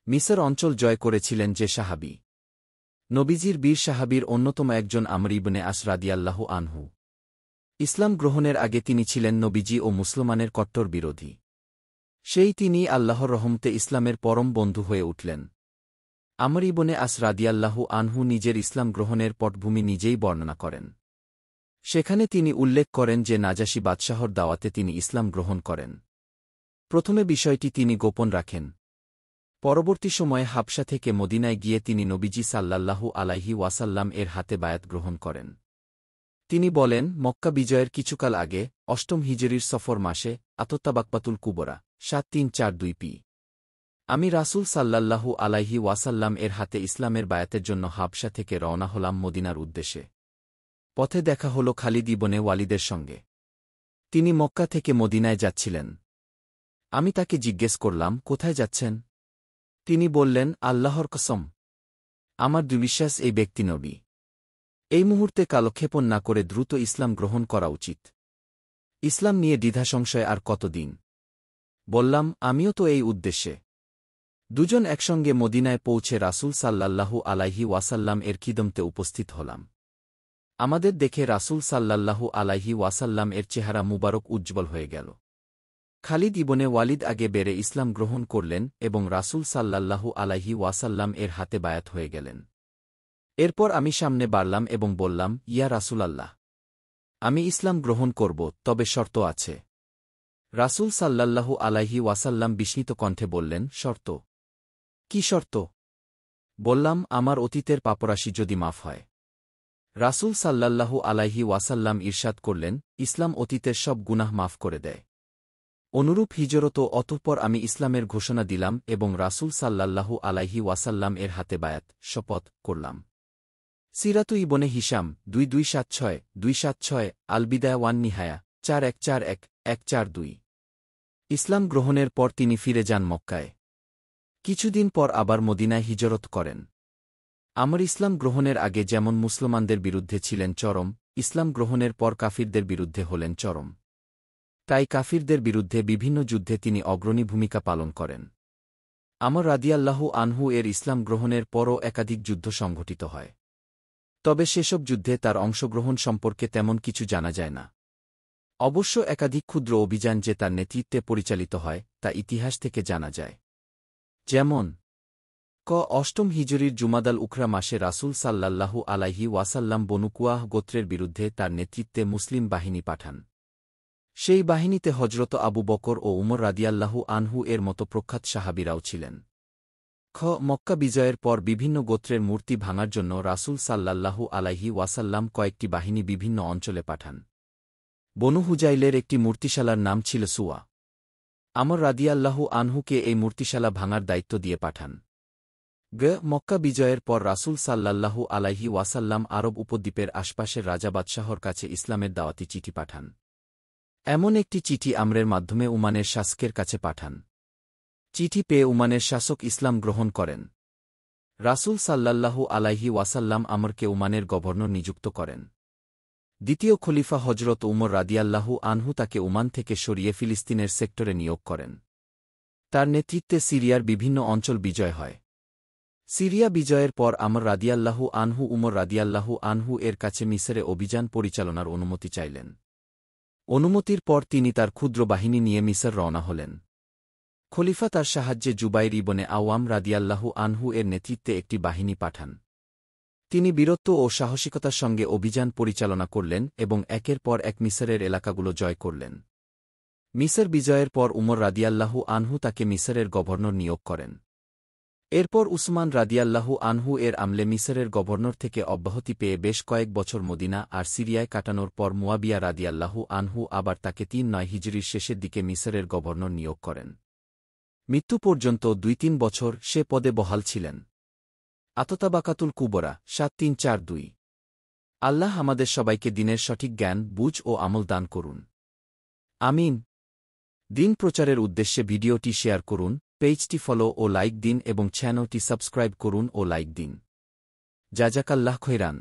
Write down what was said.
মিসর অঞ্চল জয় করেছিলেন যে সাহাবী। নবীজির বীর সাহাবীর অন্যতম একজন আমর ইবনে আস রাদিয়াল্লাহু আনহু। ইসলাম গ্রহণের আগে তিনি ছিলেন নবীজি ও মুসলমানের কট্টর বিরোধী। সেই তিনি আল্লাহর রহমতে ইসলামের পরম বন্ধু হয়ে উঠলেন। আমর ইবনে আস রাদিয়াল্লাহু আনহু নিজের ইসলাম গ্রহণের পটভূমি নিজেই বর্ণনা করেন। সেখানে তিনি উল্লেখ করেন যে নাজাশী বাদশাহর দাওয়াতে তিনি ইসলাম গ্রহণ করেন। প্রথমে বিষয়টি তিনি গোপন রাখেন। পরবর্তী সময়ে হাবশা থেকে মদিনায় গিয়ে তিনি নবীজি সাল্লাল্লাহু আলাইহি ওয়াসাল্লাম এর হাতে বায়াত গ্রহণ করেন। তিনি বলেন, মক্কা বিজয়ের কিছুকাল আগে, অষ্টম হিজরির সফর মাসে, আতত্তাবাকপাতুল কুবরা 7342 পি। আমি রাসূল সাল্লাল্লাহু আলাইহি ওয়াসাল্লাম এর হাতে ইসলামের বায়াতের জন্য হাবশা থেকে রওনা হলাম মদিনার উদ্দেশ্যে। পথে দেখা হল খালিদ ইবনে ওয়ালিদের সঙ্গে। তিনি মক্কা থেকে মদিনায় যাচ্ছিলেন। আমি তাকে জিজ্ঞেস করলাম, কোথায় যাচ্ছেন? তিনি বললেন, আল্লাহর কসম, আমার দুবিশ্বাস এই ব্যক্তি নবী। এই মুহূর্তে কালক্ষেপণ না করে দ্রুত ইসলাম গ্রহণ করা উচিত। ইসলাম নিয়ে দ্বিধাসংশয় আর কতদিন? বললাম, আমিও তো এই উদ্দেশ্যে। দুজন একসঙ্গে মদিনায় পৌঁছে রাসূল সাল্লাল্লাহু আলাইহি ওয়াসাল্লাম এর খিদমতে উপস্থিত হলাম। আমাদের দেখে রাসূল সাল্লাল্লাহু আলাইহি ওয়াসাল্লাম এর চেহারা মুবারক উজ্জ্বল হয়ে গেল। খালিদ ইবনে ওয়ালিদ আগে বেড়ে ইসলাম গ্রহণ করলেন এবং রাসূল সাল্লাল্লাহু আলাইহি ওয়াসাল্লাম এর হাতে বায়াত হয়ে গেলেন। এরপর আমি সামনে বাড়লাম এবং বললাম, ইয়া রাসূলাল্লাহ, আমি ইসলাম গ্রহণ করব, তবে শর্ত আছে। রাসূল সাল্লাল্লাহু আলাইহি ওয়াসাল্লাম বিস্মিত কণ্ঠে বললেন, শর্ত? কি শর্ত? বললাম, আমার অতীতের পাপরাশি যদি মাফ হয়। রাসূল সাল্লাল্লাহু আলাইহি ওয়াসাল্লাম ইরশাদ করলেন, ইসলাম অতীতের সব গুনাহ মাফ করে দেয়। অনুরূপ হিজরত। অতঃপর আমি ইসলামের ঘোষণা দিলাম এবং রাসূল সাল্লাল্লাহু আলাইহি ওয়াসাল্লাম এর হাতে বায়াত শপথ করলাম। সিরাতু ইবনে হিশাম 2276 276 আল বিদায়া ওয়ান নিহায়া 4141 142। ইসলাম গ্রহণের পর তিনি ফিরে যান মক্কায়। কিছুদিন পর আবার মদিনায় হিজরত করেন। আমর ইসলাম গ্রহণের আগে যেমন মুসলমানদের বিরুদ্ধে ছিলেন চরম, ইসলাম গ্রহণের পর কাফিরদের বিরুদ্ধে হলেন চরম। তাই কাফিরদের বিরুদ্ধে বিভিন্ন যুদ্ধে তিনি অগ্রণী ভূমিকা পালন করেন। আমর রাদিয়াল্লাহু আনহু এর ইসলাম গ্রহণের পরও একাধিক যুদ্ধ সংঘটিত হয়। তবে সেসব যুদ্ধে তার অংশগ্রহণ সম্পর্কে তেমন কিছু জানা যায় না। অবশ্য একাধিক ক্ষুদ্র অভিযান যে তার নেতৃত্বে পরিচালিত হয়, তা ইতিহাস থেকে জানা যায়। যেমন অষ্টম হিজরির জুমাদাল উখরা মাসে রাসূল সাল্লাল্লাহু আলাইহি ওয়াসাল্লাম বনু কুয়াহ গোত্রের বিরুদ্ধে তার নেতৃত্বে মুসলিম বাহিনী পাঠান। সেই বাহিনীতে হজরত আবু বকর ও উমর রাদিয়াল্লাহু আনহু এর মতো প্রখ্যাত সাহাবীরাও ছিলেন। মক্কা বিজয়ের পর বিভিন্ন গোত্রের মূর্তি ভাঙার জন্য রাসূল সাল্লাল্লাহু আলাইহি ওয়াসাল্লাম কয়েকটি বাহিনী বিভিন্ন অঞ্চলে পাঠান। বনু হুজাইলের একটি মূর্তিশালার নাম ছিল সুয়া। আমর রাদিয়াল্লাহু আনহুকে এই মূর্তিশালা ভাঙার দায়িত্ব দিয়ে পাঠান। মক্কা বিজয়ের পর রাসূল সাল্লাল্লাহু আলাইহি ওয়াসাল্লাম আরব উপদ্বীপের আশপাশের রাজা বাদশাহর কাছে ইসলামের দাওয়াতি চিঠি পাঠান। এমন একটি চিঠি আমরের মাধ্যমে উমানের শাসকের কাছে পাঠান। চিঠি পেয়ে উমানের শাসক ইসলাম গ্রহণ করেন। রাসূল সাল্লাল্লাহু আলাইহি ওয়াসাল্লাম আমরকে উমানের গভর্নর নিযুক্ত করেন। দ্বিতীয় খলিফা হজরত উমর রাদিয়াল্লাহু আনহু তাকে উমান থেকে সরিয়ে ফিলিস্তিনের সেক্টরে নিয়োগ করেন। তার নেতৃত্বে সিরিয়ার বিভিন্ন অঞ্চল বিজয় হয়। সিরিয়া বিজয়ের পর আমর রাদিয়াল্লাহু আনহু উমর রাদিয়াল্লাহু আনহু এর কাছে মিসরে অভিযান পরিচালনার অনুমতি চাইলেন। অনুমতির পর তিনি তার ক্ষুদ্র বাহিনী নিয়ে মিসর রওনা হলেন। খলিফা তার সাহায্যে জুবাইর ইবনে আওয়াম রাদিয়াল্লাহু আনহু এর নেতৃত্বে একটি বাহিনী পাঠান। তিনি বীরত্ব ও সাহসিকতার সঙ্গে অভিযান পরিচালনা করলেন এবং একের পর এক মিসরের এলাকাগুলো জয় করলেন। মিসর বিজয়ের পর উমর রাদিয়াল্লাহু আনহু তাকে মিসরের গভর্নর নিয়োগ করেন। এরপর উসমান রাদিয়াল্লাহু আনহু এর আমলে মিসরের গভর্নর থেকে অব্যাহতি পেয়ে বেশ কয়েক বছর মদিনা আর সিরিয়ায় কাটানোর পর মুয়াবিয়া রাদিয়াল্লাহু আনহু আবার তাকে ৩৯ হিজরির শেষের দিকে মিসরের গভর্নর নিয়োগ করেন। মৃত্যু পর্যন্ত ২-৩ বছর সে পদে বহাল ছিলেন। আততাবাকাতুল কুবরা 7342। আল্লাহ আমাদের সবাইকে দিনের সঠিক জ্ঞান, বুঝ ও আমল দান করুন। আমিন। দিন প্রচারের উদ্দেশ্যে ভিডিওটি শেয়ার করুন, পেজটি ফলো ও লাইক দিন এবং চ্যানেলটি সাবস্ক্রাইব করুন ও লাইক দিন। জাযাকাল্লাহ খৈরান।